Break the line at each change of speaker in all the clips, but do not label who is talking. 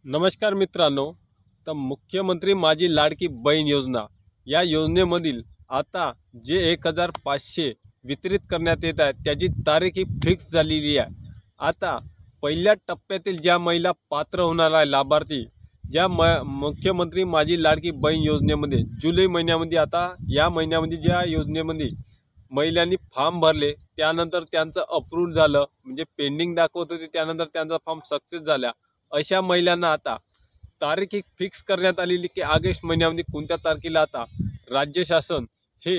नमस्कार मित्रांनो। तर मुख्यमंत्री माझी लाडकी बहीण योजना या योजनेमधील आता जे 1500 वितरित करण्यात येत आहे त्याची तारीख ही फिक्स झालेली आहे। आता पहिल्या टप्प्यातील ज्या महिला पात्र होणार आहे लाभार्थी ज्या मुख्यमंत्री माझी लाडकी बहीण योजनेमध्ये जुलै महिन्यामध्ये आता या महिन्यामध्ये ज्या योजनेमध्ये महिलांनी फॉर्म भरले त्यानंतर त्यांचं अप्रूव्ह झालं म्हणजे पेंडिंग दाखवत होते त्यानंतर त्यांचा फॉर्म सक्सेस झाला अशा महिलांना आता तारीख एक फिक्स करण्यात आलेली की ऑगस्ट महिन्यामध्ये कोणत्या तारखेला आता राज्य शासन हे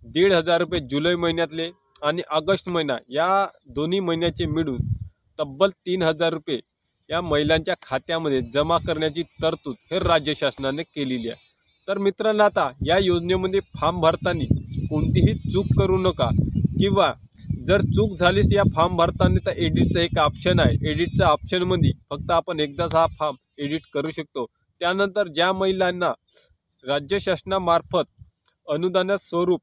1,500 रुपये जुलै महिन्यातले आणि ऑगस्ट महिना या दोन्ही महिन्याचे मिळून तब्बल 3,000 रुपये या महिलांच्या खात्यामध्ये जमा करण्याची तरतूद हे राज्य शासनाने केलेली आहे। तर मित्रांनो आता या योजनेमध्ये फॉर्म भरताना कोणतीही चूक करू नका किंवा जर चूक झालीस या फॉर्म भरताना तर एडिटचं एक ऑप्शन आहे। एडिटच्या ऑप्शनमध्ये फक्त आपण एकदाच हा फॉर्म एडिट करू शकतो। त्यानंतर ज्या महिलांना राज्य शासनामार्फत अनुदानात स्वरूप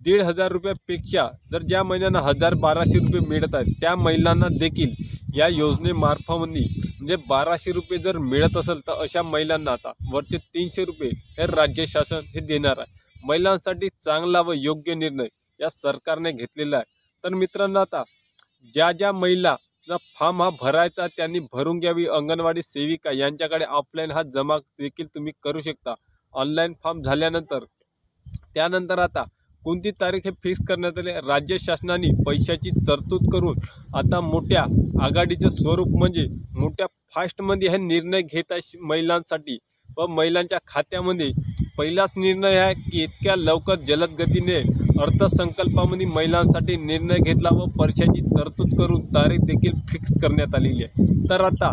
1,500 रुपयापेक्षा जर ज्या महिलांना 1,200 रुपये मिळत आहेत त्या महिलांना देखील या योजनेमार्फतमध्ये म्हणजे 1,200 रुपये जर मिळत असेल तर अशा महिलांना आता वरचे 300 रुपये हे राज्य शासन हे देणार आहे। महिलांसाठी चांगला व योग्य निर्णय या सरकारने घेतलेला आहे। तर मित्रांनो आता ज्या महिला फॉर्म हा भरायचा त्यांनी भरून घ्यावी। अंगणवाडी सेविका यांच्याकडे ऑफलाईन हा जमा देखील तुम्ही करू शकता ऑनलाईन फॉर्म झाल्यानंतर। त्यानंतर आता कोणती तारीख हे फिक्स करण्यात आले राज्य शासनाने पैशाची तरतूद करून आता मोठ्या आघाडीचं स्वरूप म्हणजे मोठ्या फास्टमध्ये हे निर्णय घेत आहे महिलांसाठी व महिलांच्या खात्यामध्ये पहिलाच निर्णय आहे की इतक्या लवकर जलद गतीने अर्थसंकल्पामध्ये महिलांसाठी निर्णय घेतला व पैशाची तरतूद करून तारीख देखील फिक्स करण्यात आलेली आहे। तर आता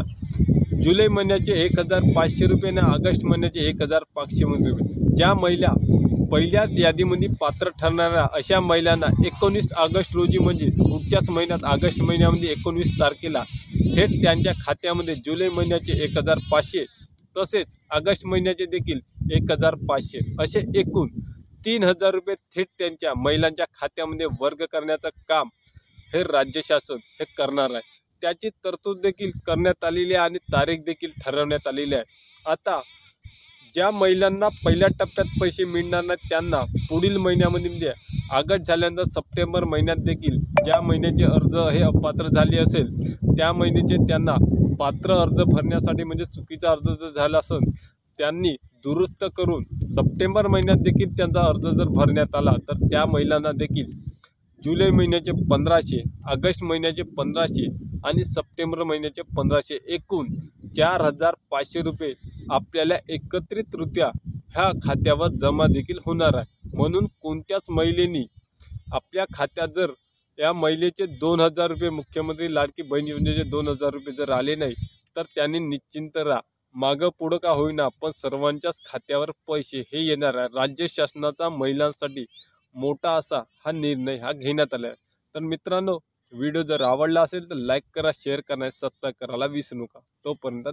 जुलै महिन्याचे 1,500 रुपये आणि ऑगस्ट महिन्याचे 1,500 रुपये ज्या महिला पहिल्याच यादीमध्ये पात्र ठरणाऱ्या अशा महिलांना 19 ऑगस्ट रोजी म्हणजे पुढच्याच महिन्यात ऑगस्ट महिन्यामध्ये 19 तारखेला थेट त्यांच्या खात्यामध्ये जुलै महिन्याचे 1,500 तसेच ऑगस्ट महिन्याचे देखील 1,500 असे एकूण 3,000 रुपये थेट त्यांच्या महिलांच्या खात्यामध्ये वर्ग करण्याचं काम हे राज्य शासन हे करणार आहे। त्याची तरतूद देखील करण्यात आलेली आहे आणि तारीख देखील ठरवण्यात आलेली आहे। आता ज्या महिलांना पहिल्या टप्प्यात पैसे मिळणार नाहीत त्यांना पुढील महिन्यामध्ये म्हणजे ऑगस्ट झाल्यानंतर सप्टेंबर महिन्यात देखील ज्या महिन्याचे अर्ज हे अपात्र झाले असेल त्या महिन्याचे त्यांना पात्र अर्ज भरण्यासाठी म्हणजे चुकीचा अर्ज जर झाला असेल त्यांनी दुरुस्त करून सप्टेंबर महिन्यात देखील त्यांचा अर्ज जर भरण्यात आला तर त्या महिलांना देखील जुलै महिन्याचे 1,500 ऑगस्ट महिन्याचे 1,500 आणि सप्टेंबर महिन्याचे 1,500 एकूण 4,500 रुपये आपल्याला एकत्रितरित्या ह्या खात्यावर जमा देखील होणार आहे। म्हणून कोणत्याच महिलेनी आपल्या खात्यात जर या महिलेचे 2,000 रुपये मुख्यमंत्री लाडकी बहीण योजनेचे 2,000 रुपये जर आले नाही तर त्यांनी निश्चिंत राहा मागं पुढं का होईना पण सर्वांच्याच खात्यावर पैसे हे येणार आहे। राज्य शासनाचा महिलांसाठी मोठा असा हा निर्णय हा घेण्यात आला आहे। तर मित्रांनो व्हिडिओ जर आवडला असेल तर लाईक करा शेअर करा सबस्क्राईब करायला विसरू नका। तोपर्यंत